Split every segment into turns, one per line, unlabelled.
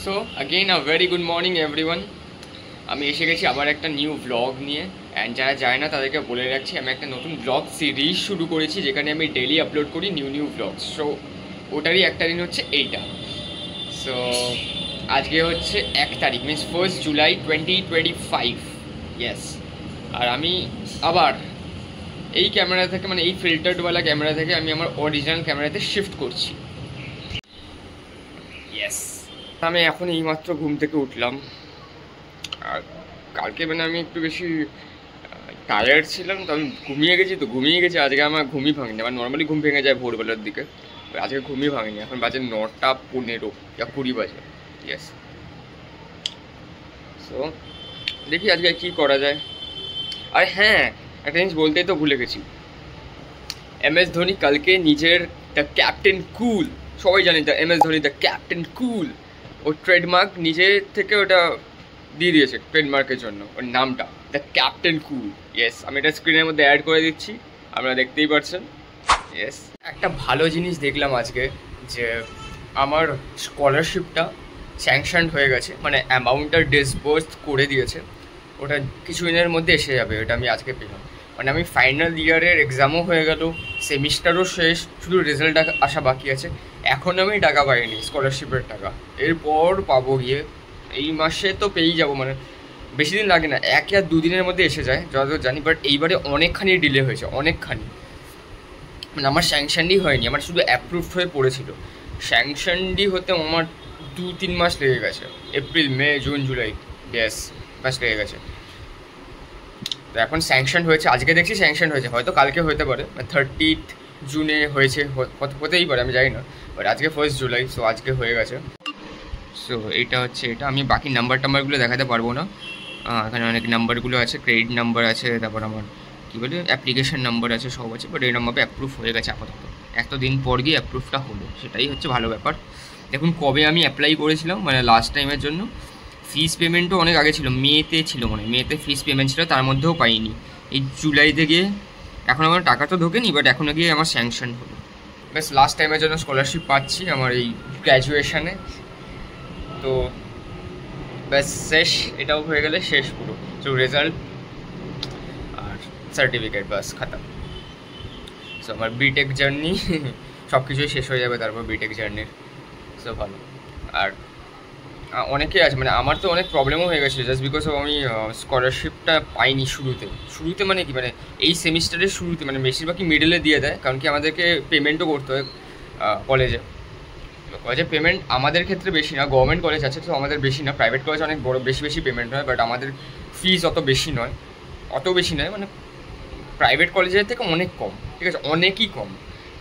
So again a very good morning everyone. আমি এসে গেছি আবার একটা নিউ ব্লগ নিয়ে। অ্যান্ড যারা যায় না তাদেরকে বলে রাখছি, আমি একটা নতুন ব্লগ সিরিজ শুরু করেছি যেখানে আমি ডেইলি আপলোড করি নিউ ব্লগস। সো ওটারই একটা দিন হচ্ছে এইটা। সো আজকে হচ্ছে 1 তারিখ, মিনস 1 জুলাই 2025। ইয়েস। আর আমি আবার এই ক্যামেরা থেকে, মানে এই ফিল্টারডওয়ালা ক্যামেরা থেকে আমি আমার অরিজিনাল ক্যামেরাতে শিফট করছি। ইয়েস। আমি এখন এইমাত্র ঘুম থেকে উঠলাম। আর কালকে মানে আমি একটু বেশি টায়ার্ড ছিলাম, তো আমি ঘুমিয়ে গেছি। আজকে আমার ঘুমই ভাঙেনি। আমার নর্মালি ঘুম ভেঙে যায় ভোরবেলার দিকে, আজকে ঘুমই ভাঙেনি। এখন বাজে 9:15 বা 20 বাজে। ইয়েস। সো দেখি আজকে কী করা যায়। আর হ্যাঁ, একটা জিনিস বলতেই তো ভুলে গেছি। MS ধোনি কালকে নিজের দ্য ক্যাপ্টেন কুল, সবাই জানি the MS Dhoni the captain cool, ও ট্রেডমার্ক নিজে থেকে ওটা দিয়ে দিয়েছে ট্রেডমার্কের জন্য, ওর নামটা দ্য ক্যাপ্টেন কুল। ইয়েস, আমি এটা স্ক্রিনের মধ্যে অ্যাড করে দিচ্ছি, আপনারা দেখতেই পাচ্ছেন। ইয়েস। একটা ভালো জিনিস দেখলাম আজকে, যে আমার স্কলারশিপটা স্যাংশন হয়ে গেছে, মানে অ্যামাউন্টটা ডিসবার্স করে দিয়েছে। ওটা কিছুদিনের মধ্যে এসে যাবে, ওটা আমি আজকে পেলাম। মানে আমি ফাইনাল ইয়ারের এক্সামও হয়ে গেল, সেমিস্টারও শেষ, শুধু রেজাল্ট আসা বাকি আছে। এখন আমি টাকা পাইনি, স্কলারশিপের টাকা এরপর পাবো গিয়ে। এই মাসে তো পেয়েই যাবো, মানে বেশি দিন লাগে না, 1 বা 2 দিনের মধ্যে এসে যায় যতদূর জানি। বাট এইবারে অনেকখানি ডিলে হয়েছে, অনেকখানি। মানে আমার স্যাংশনই হয়নি, আমার শুধু অ্যাপ্রুভড হয়ে পড়েছিল। স্যাংশনই হতে আমার 2-3 মাস লেগে গেছে। এপ্রিল, মে, জুন, জুলাই, ইয়েস, মাস লেগে গেছে। তো এখন স্যাংশন হয়েছে, আজকে দেখছি স্যাংশন হয়েছে, হয়তো কালকে হতে পারে, 30 জুনে হয়েছে, হতেই পারে, আমি জানি না। বাট আজকে 1 জুলাই, সো আজকে হয়ে গেছে। সো এইটা হচ্ছে এটা। আমি বাকি নাম্বারগুলো দেখাতে পারবো না, এখানে অনেক নাম্বারগুলো আছে, ক্রেডিট নাম্বার আছে, তারপর আমার কী বলে অ্যাপ্লিকেশন নাম্বার আছে, সব আছে। বাট এই নাম্বারটা অ্যাপ্রুভ হয়ে গেছে আপাতত, এতদিন পর গিয়ে অ্যাপ্রুভটা হলো, সেটাই হচ্ছে ভালো ব্যাপার। দেখুন কবে আমি অ্যাপ্লাই করেছিলাম, মানে লাস্ট টাইমের জন্য ফিস পেমেন্টও অনেক আগে ছিল, মেতে ছিল, মানে মেতে ফিস পেমেন্ট ছিল, তার মধ্যেও পাইনি। এই জুলাইতে গিয়ে এখন আমার টাকা তো ঢোকেনি, বাট এখনও গিয়ে আমার স্যাংশন হলো। ব্যাস লাস্ট টাইমের জন্য স্কলারশিপ পাচ্ছি আমার এই গ্র্যাজুয়েশানে। তো ব্যাস শেষ, এটাও হয়ে গেলে শেষ পুরো। সো রেজাল্ট আর সার্টিফিকেট, বাস খাতাম। সো আমার বিটেক জার্নি সব কিছুই শেষ হয়ে যাবে তারপর বিটেক জার্নির। সো ভালো। আর অনেকেই আছে, মানে আমার তো অনেক প্রবলেমও হয়ে গেছিলো জাস্ট বিকজ অফ আমি স্কলারশিপটা পাইনি শুরুতে মানে কি, মানে এই সেমিস্টারের শুরুতে, মানে বেশিরভাগই মিডলে দিয়ে দেয়, কারণ কি আমাদেরকে পেমেন্টও করতে হয় কলেজে পেমেন্ট আমাদের ক্ষেত্রে বেশি না। গভর্নমেন্ট কলেজ আছে তো আমাদের বেশি না, প্রাইভেট কলেজ অনেক বড় বেশি পেমেন্ট হয়, বাট আমাদের ফিজ অত বেশি নয়, মানে প্রাইভেট কলেজের থেকে অনেক কম, ঠিক আছে, অনেকই কম।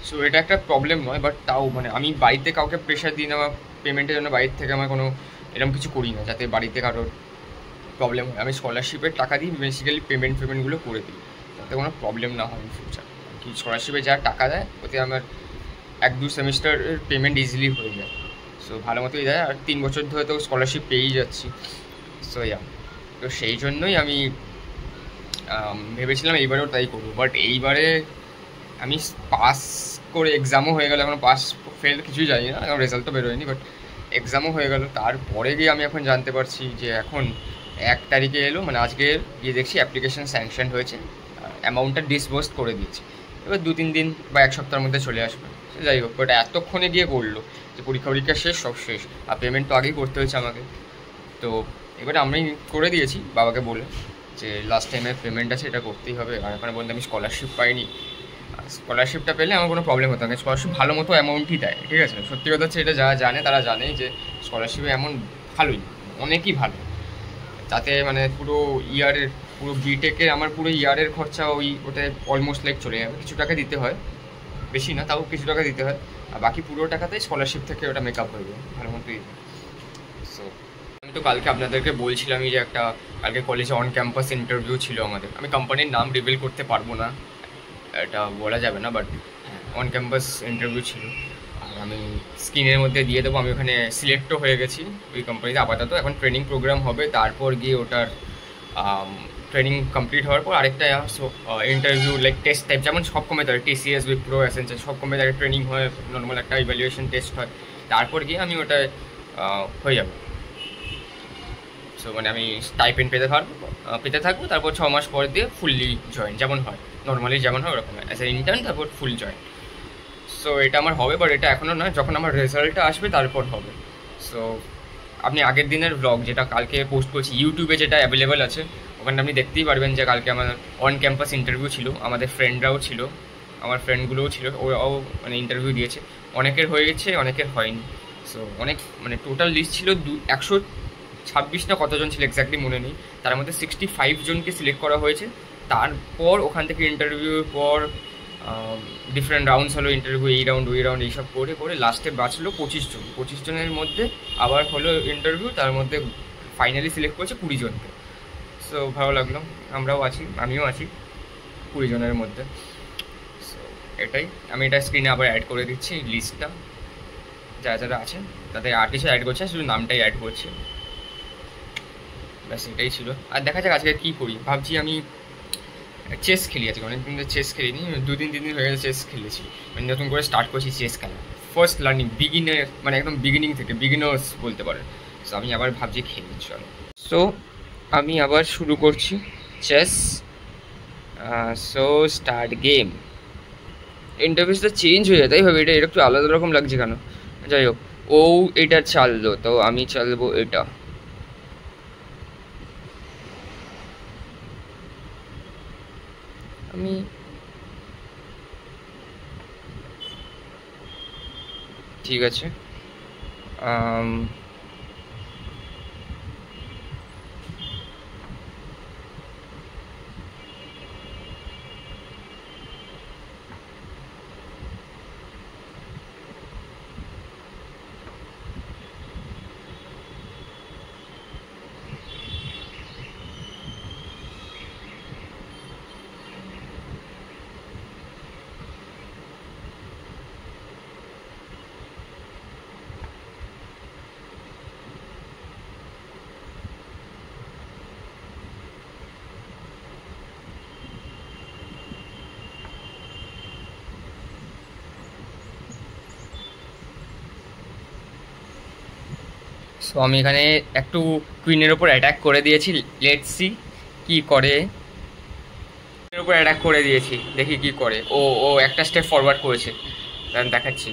সো এটা একটা প্রবলেম নয়, বাট তাও মানে আমি বাড়িতে কাউকে প্রেশার দিই না, বা পেমেন্টের জন্য বাড়ির থেকে আমার কোনো এরকম কিছু করি না যাতে বাড়িতে কারোর প্রবলেম হয়। আমি স্কলারশিপের টাকা দিই, বেসিক্যালি পেমেন্টগুলো করে দিই যাতে কোনো প্রবলেম না হয় ইন ফিউচার। কি স্কলারশিপে যা টাকা দেয় ওতে আমার 1-2 সেমিস্টারের পেমেন্ট ইজিলি হয়ে যায়। সো ভালো মতোই দেয়, আর 3 বছর ধরে তো স্কলারশিপ পেয়েই যাচ্ছি। সো তো সেই জন্যই আমি ভেবেছিলাম এইবারেও তাই করবো। বাট এইবারে আমি পাস করে, এক্সামও হয়ে গেল, এখন পাস ফেল কিছুই জানি না, এখন রেজাল্ট তো বেরোয়নি, বাট এক্সামও হয়ে গেল। তারপরে গিয়ে আমি এখন জানতে পারছি যে এখন 1 তারিখে এলো, মানে আজকে গিয়ে দেখছি অ্যাপ্লিকেশন স্যাংশন হয়েছে, অ্যামাউন্টটা ডিসবার্স করে দিয়েছে। এবার 2-3 দিন বা 1 সপ্তাহের মধ্যে চলে আসবে। যাই হোক, বাট এতক্ষণে গিয়ে করলো যে পরীক্ষা শেষ, সব শেষ, আর পেমেন্ট তো আগেই করতে হয়েছে আমাকে। তো এবারে আমি করে দিয়েছি বাবাকে বলে যে লাস্ট টাইমের পেমেন্ট আছে, এটা করতেই হবে। আর এখন বলতে আমি স্কলারশিপ পাইনি, স্কলারশিপটা পেলে আমার কোনো প্রবলেম হতো না, স্কলারশিপ ভালো মতো অ্যামাউন্টই দেয়, ঠিক আছে। সত্যি কথা হচ্ছে, এটা যারা জানে তারা জানেই যে স্কলারশিপে এমন ভালোই, অনেকই ভালো। তাতে মানে পুরো বিটেকের আমার পুরো ইয়ারের খরচা ওটা অলমোস্ট লাইক চলে যাবে। কিছু টাকা দিতে হয়, বেশি না, তাও কিছু টাকা দিতে হয়, আর বাকি পুরো টাকাতেই স্কলারশিপ থেকে ওটা মেক আপ হয়ে যাবে ভালো মতোই। সো আমি তো কালকে আপনাদেরকে বলছিলামই যে কালকে কলেজে অন ক্যাম্পাস ইন্টারভিউ ছিল আমাদের। আমি কোম্পানির নাম রিভিল করতে পারবো না, এটা বলা যাবে না, বাট অন ক্যাম্পাস ইন্টারভিউ ছিল। আর আমি স্ক্রিনের মধ্যে দিয়ে দেবো, আমি ওখানে সিলেক্টও হয়ে গেছি ওই কোম্পানিতে আপাতত। এখন ট্রেনিং প্রোগ্রাম হবে, তারপর গিয়ে ওটার ট্রেনিং কমপ্লিট হওয়ার পর আরেকটা ইন্টারভিউ লাইক টেস্ট টাইপ, যেমন সব কোম্পানিতে হয়, TCS, উইপ্রো, অ্যাসেঞ্চার, সব কোম্পানিতে একটা ট্রেনিং হয়, নর্মাল একটা ইভ্যালুয়েশন টেস্ট হয়, তারপর গিয়ে আমি ওটায় হয়ে যাবো, সো মানে আমি স্টাইপেন্ড পেতে থাকবো, তারপর 6 মাস পর দিয়ে ফুললি জয়েন, যেমন হয় নর্মালি যেমন হয় ওরকম অ্যাজ এ ইন্টার্ন, তারপর ফুল জয়েন। সো এটা আমার হবে, বাট এটা এখনও নয়, যখন আমার রেজাল্টটা আসবে তারপর হবে। সো আপনি আগের দিনের ব্লগ যেটা কালকে পোস্ট করছি ইউটিউবে, যেটা অ্যাভেলেবেল আছে, ওখানে আপনি দেখতেই পারবেন যে কালকে আমার অন ক্যাম্পাস ইন্টারভিউ ছিল, আমাদের ফ্রেন্ডরাও ছিল, আমার ফ্রেন্ডগুলোও ছিল, ওরাও মানে ইন্টারভিউ দিয়েছে, অনেকের হয়ে গেছে অনেকের হয়নি। সো অনেক মানে টোটাল লিস্ট ছিল 126 না কতজন ছিল এক্স্যাক্টলি মনে নেই, তার মধ্যে 65 জনকে সিলেক্ট করা হয়েছে। তারপর ওখান থেকে ইন্টারভিউর পর ডিফারেন্ট রাউন্ডস হলো, ইন্টারভিউ এই রাউন্ড ওই রাউন্ড এইসব করে করে লাস্টে বাঁচলো 25 জন। 25 জনের মধ্যে আবার হলো ইন্টারভিউ, তার মধ্যে ফাইনালি সিলেক্ট করেছে 20 জনকে। সো ভালো লাগলো, আমরাও আছি, আমিও আছি 20 জনের মধ্যে। সো এটাই, আমি এটা স্ক্রিনে আবার অ্যাড করে দিচ্ছি লিস্টটা, যারা যারা আছেন তাদের আর কিছু অ্যাড করছে, শুধু নামটাই অ্যাড করছে, ব্যাস এটাই ছিল। আর দেখা যাক আজকে কী করি, ভাবছি আমি চেস খেলি, আজকে অনেকদিন ধরে চেস খেলিনি, 2-3 দিন হয়ে গেছে চেস খেলেছি, মানে নতুন করে স্টার্ট করছি চেস খেলা, ফার্স্ট লার্নিং, বিগিনার, মানে একদম বিগিনিং থেকে, বিগিনার্স বলতে পারেন। সো আমি আবার ভাবছি খেলি, চলো। সো আমি আবার শুরু করছি চেস। So start game. ইন্টারফেসটা চেঞ্জ হয়ে যায়, তাই ভাবে এটা একটু আলাদা রকম লাগছে কেন, যাই হোক। ও এটা চাললো, তো আমি চালবো এটা। আমি ঠিক আছে, সো আমি এখানে একটু কুইনের ওপর অ্যাটাক করে দিয়েছি, লেটস সি কি করে। কুইনের ওপর অ্যাটাক করে দিয়েছি, দেখি কি করে। ও ও একটা স্টেপ ফরওয়ার্ড করেছে, দেখাচ্ছি।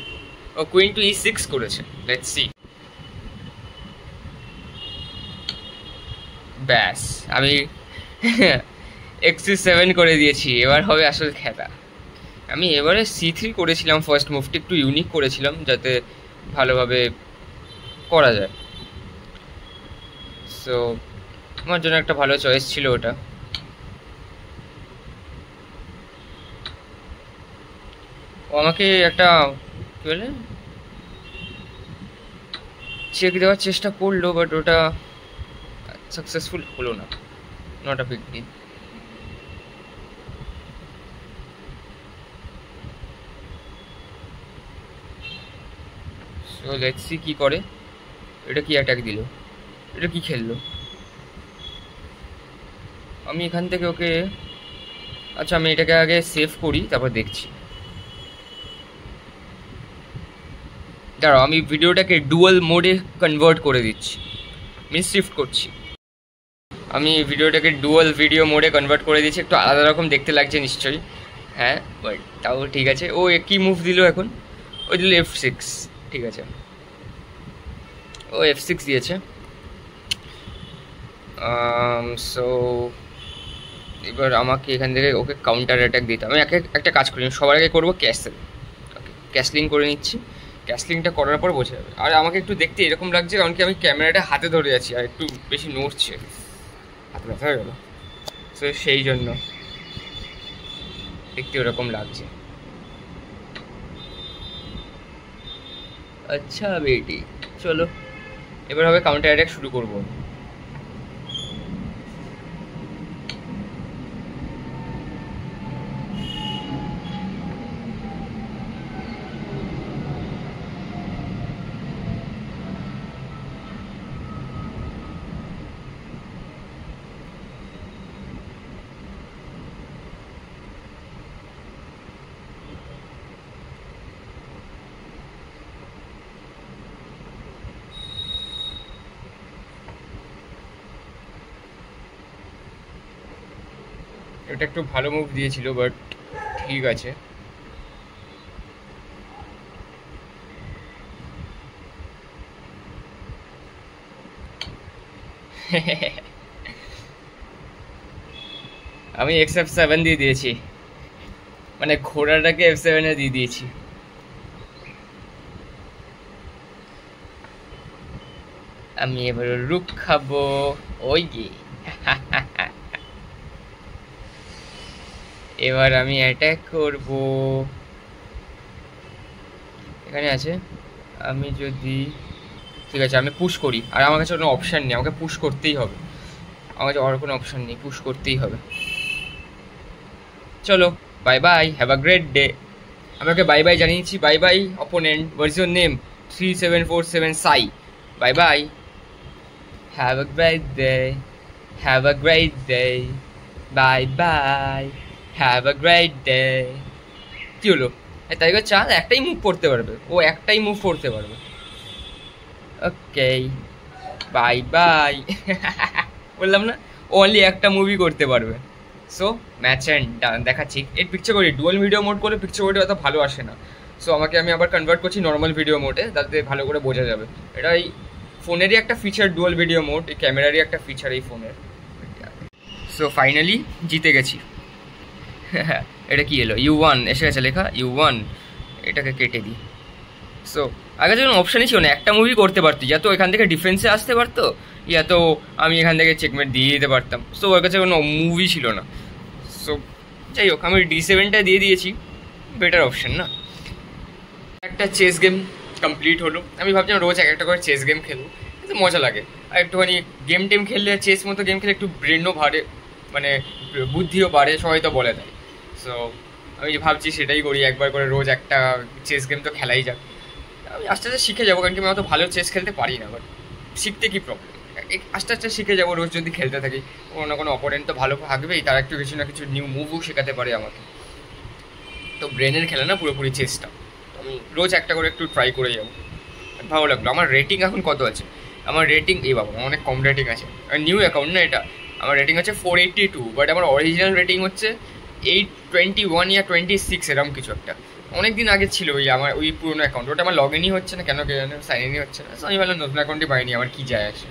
ও কুইন টু E6 করেছে, লেটস সি। ব্যাস আমি X7 করে দিয়েছি, এবার হবে আসল খেলা। আমি এবারে C3 করেছিলাম, ফার্স্ট মুভটি একটু ইউনিক করেছিলাম যাতে ভালোভাবে করা যায়। সো আমার জন্য একটা ভালো চয়েস ছিল ওটা। ও আমাকে একটা কী বলে চেক দেওয়ার চেষ্টা করলো, বাট ওটা সাকসেসফুল হলো না, not a big deal. So let's see কি করে। এটা কি অ্যাটাক দিল, এটা কি খেললো। আমি এখান থেকে ওকে, আচ্ছা আমি এটাকে আগে সেভ করি তারপর দেখছি। দাঁড়াও, আমি ভিডিওটাকে ডুয়াল মোডে কনভার্ট করে দিচ্ছি, মিনস শিফট করছি। আমি ভিডিওটাকে ডুয়াল ভিডিও মোডে কনভার্ট করে দিয়েছি, একটু আলাদা রকম দেখতে লাগছে নিশ্চয়ই, হ্যাঁ, বাট তাও ঠিক আছে। ও কী মুভ দিল এখন, ও দিল F6, ঠিক আছে, ও F6 দিয়েছে। সো এবার আমাকে এখান থেকে ওকে কাউন্টার অ্যাটাক দিতে, আমি একটা কাজ করি, সবার আগে করবো ক্যাসেল। ওকে ক্যাসলিং করে নিচ্ছি, ক্যাসলিংটা করার পর বোঝা যাবে। আর আমাকে একটু দেখতে এরকম লাগছে কারণ কি আমি ক্যামেরাটা হাতে ধরে আছি আর একটু বেশি নড়ছে, হাতে ব্যথা হয়ে গেল, সো সেই জন্য দেখতে ওরকম লাগছে। আচ্ছা বেটি, চলো এবার হবে কাউন্টার অ্যাটাক শুরু করবো। এটা একটু ভালো মুভ দিয়েছিল, বাট ঠিক আছে। আমি XF7 দিয়ে দিয়েছি, মানে ঘোড়াটাকে F7 এ দিয়ে দিয়েছি। আমি এবার রুক খাবো, ওই যে। এবার আমি অ্যাটাক করব, এখানে আছে। আমি যদি, ঠিক আছে আমি পুশ করি, আর আমার কাছে কোনো অপশান নেই, আমাকে পুশ করতেই হবে, আমার কাছে আর কোনো অপশান নেই, পুশ করতেই হবে। চলো bye bye, have a great day. আমাকে বাই বাই জানিয়েছি, bye bye opponent, what's your name? 3747 Sai, bye bye, have a great day, have a great day, bye bye, have a great day. কি হলো? তাই চাঁদ একটাই move করতে পারবে, ও একটাই মুভ করতে পারবে। Okay bye bye. বললাম না, অনলি একটা মুভি করতে পারবে। সো ম্যাচ অ্যান্ড ডান। দেখাচ্ছি এর picture quality, dual video mode করলে পিকচার কোয়ালিটি অত ভালো আসে না। সো আমি আবার কনভার্ট করছি নর্মাল ভিডিও মোডে, তাতে ভালো করে বোঝা যাবে। এটা এই ফোনেরই একটা ফিচার, ডুয়াল ভিডিও মোড, এই ক্যামেরারই একটা ফিচার এই ফোনের। সো ফাইনালি জিতে গেছি। এটা কি এলো? U1 এসে গেছে লেখা, U1। এটাকে কেটে দিই। সো আগে যখন অপশানই ছিল না, একটা মুভি করতে পারতি, যা তো এখান থেকে ডিফেন্সে আসতে পারতো, ইয়া তো আমি এখান থেকে চেকমেট দিয়ে দিতে পারতাম। সো ওর কাছে কোনো মুভি ছিল না। সো যাই হোক, আমি D7টা দিয়ে দিয়েছি, বেটার অপশান না। একটা চেস গেম কমপ্লিট হলো। আমি ভাবছিলাম রোজ একটা করে চেস গেম খেলবো, কিন্তু মজা লাগে। আর একটুখানি গেম টেম খেললে, চেস মতো গেম খেলে একটু ব্রেনও বাড়ে, মানে বুদ্ধিও বাড়ে, সবাই তো বলে দেয়। সো আমি ভাবছি সেটাই করি, একবার করে রোজ একটা চেস গেম তো খেলাই যাক। আমি আস্তে আস্তে শিখে যাবো, কারণ কি আমি অত ভালো চেস খেলতে পারি না, বাট শিখতে কি প্রবলেম, আস্তে আস্তে শিখে যাবো রোজ যদি খেলতে থাকি। কোনো না কোনো অপোনেন্ট তো ভালো থাকবেই, তারা একটু কিছু না কিছু নিউ মুভও শেখাতে পারে আমাকে। তো ব্রেনের খেলা না পুরোপুরি চেসটা, আমি রোজ একটা করে একটু ট্রাই করে যাবো। ভালো লাগলো। আমার রেটিং এখন কত আছে? আমার রেটিং, এই বাবা অনেক কম রেটিং আছে, নিউ অ্যাকাউন্ট না এটা। আমার রেটিং হচ্ছে 482, বাট আমার অরিজিনাল রেটিং হচ্ছে 821 ইয়া 26 এরকম কিছু একটা। অনেক দিন আগে ছিল ওই আমার ওই পুরোনো অ্যাকাউন্ট, ওটা আমার লগ ইনই হচ্ছে না, কেন কে জানে, সাইন ইনই হচ্ছে না। আমি ভাবলাম নতুন অ্যাকাউন্টই পাইনি, আমার কী যায় আসে।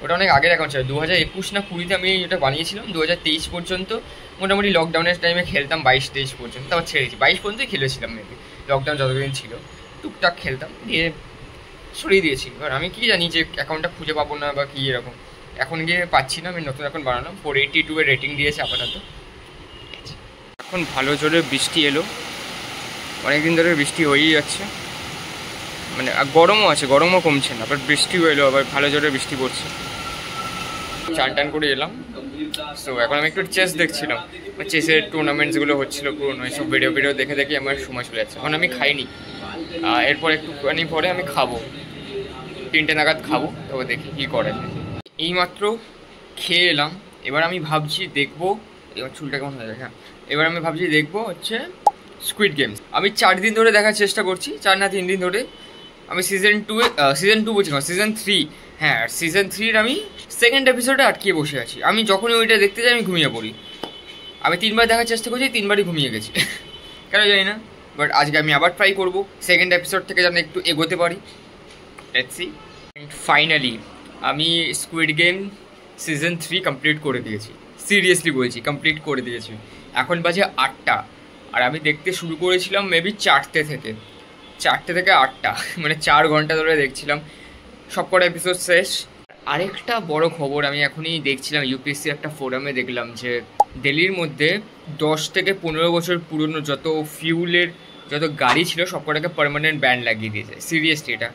ওটা অনেক আগের অ্যাকাউন্ট ছিল, 2021 না 20 আমি ওটা বানিয়েছিলাম। 2023 পর্যন্ত মোটামুটি লকডাউনের টাইমে খেলতাম, 22-23 পর্যন্ত, তারপর ছেড়েছি। 22 পর্যন্তই খেলেছিলাম মেবি, লকডাউন যতদিন ছিল টুকটাক খেলতাম, দিয়ে সরিয়ে দিয়েছি। এবার আমি কি জানি যে অ্যাকাউন্টটা খুঁজে পাবো না বা কী এরকম, এখন গিয়ে পাচ্ছি না। আমি নতুন অ্যাকাউন্ট বানালাম, 482 এর রেটিং দিয়েছে আপাতত। এখন ভালো জোরে বৃষ্টি এলো, অনেকদিন ধরে বৃষ্টি হয়েই যাচ্ছে, মানে গরমও আছে, গরমও কমছে না, বাট বৃষ্টিও এলো, আবার ভালো জোরে বৃষ্টি পড়ছে। চান টান করে এলাম। সো এখন আমি একটু চেস দেখছিলাম, চেসের টুর্নামেন্টসগুলো হচ্ছিলো পুরোনো, এইসব ভিডিও দেখে দেখে আমার সময় চলে যাচ্ছে। এখন আমি খাইনি, এরপর একটুখানি পরে আমি খাবো, 3টে নাগাদ খাবো, তবে দেখি কী করে। এইমাত্র খেয়ে এলাম, এবার আমি ভাবছি দেখবো, এবার চুলটা কেমন হয়ে যায়। হ্যাঁ, এবার আমি ভাবছি দেখবো হচ্ছে স্কুইড গেমস। আমি 4 দিন ধরে দেখার চেষ্টা করছি, 4 না 3 দিন ধরে। আমি সিজন 2 বলছি না, সিজন 3, হ্যাঁ সিজন 3-র আমি সেকেন্ড এপিসোডে আটকিয়ে বসে আছি। আমি যখনই ওইটা দেখতে যাই আমি ঘুমিয়ে পড়ি। আমি 3বার দেখার চেষ্টা করছি, 3বারই ঘুমিয়ে গেছি, কেন জানি না। বাট আজকে আমি আবার ট্রাই করবো, সেকেন্ড এপিসোড থেকে যেন একটু এগোতে পারি। Let's see. অ্যান্ড ফাইনালি আমি স্কুইড গেম সিজন 3 কমপ্লিট করে দিয়েছি, সিরিয়াসলি বলছি কমপ্লিট করে দিয়েছি। এখন বাজে 8টা, আর আমি দেখতে শুরু করেছিলাম মেবি 4টে থেকে 8টা, মানে 4 ঘন্টা ধরে দেখছিলাম। সব কটা এপিসোড শেষ। আরেকটা বড় খবর আমি এখনই দেখছিলাম, ইউপিএসসি একটা ফোরামে দেখলাম যে দিল্লির মধ্যে 10 থেকে 15 বছর পুরনো যত গাড়ি ছিল সব কটাকে পার্মানেন্ট ব্যান লাগিয়ে দিয়েছে। সিরিয়াসলি এটা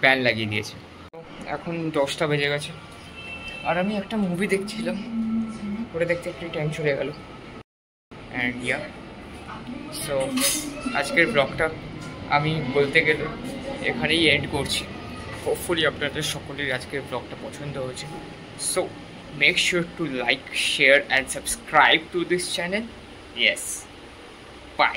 ব্যান লাগিয়ে দিয়েছে। এখন 10টা বেজে গেছে, আর আমি একটা মুভি দেখছিলাম, ওটা দেখতে একটু টাইম চলে গেল। অ্যান্ড ইয়া, সো আজকের ব্লগটা আমি বলতে গেলে এখানেই এন্ড করছি। হোপফুলি আপনাদের সকলের আজকের ব্লগটা পছন্দ হয়েছে। So make sure to like, share and subscribe to this channel. Yes, by.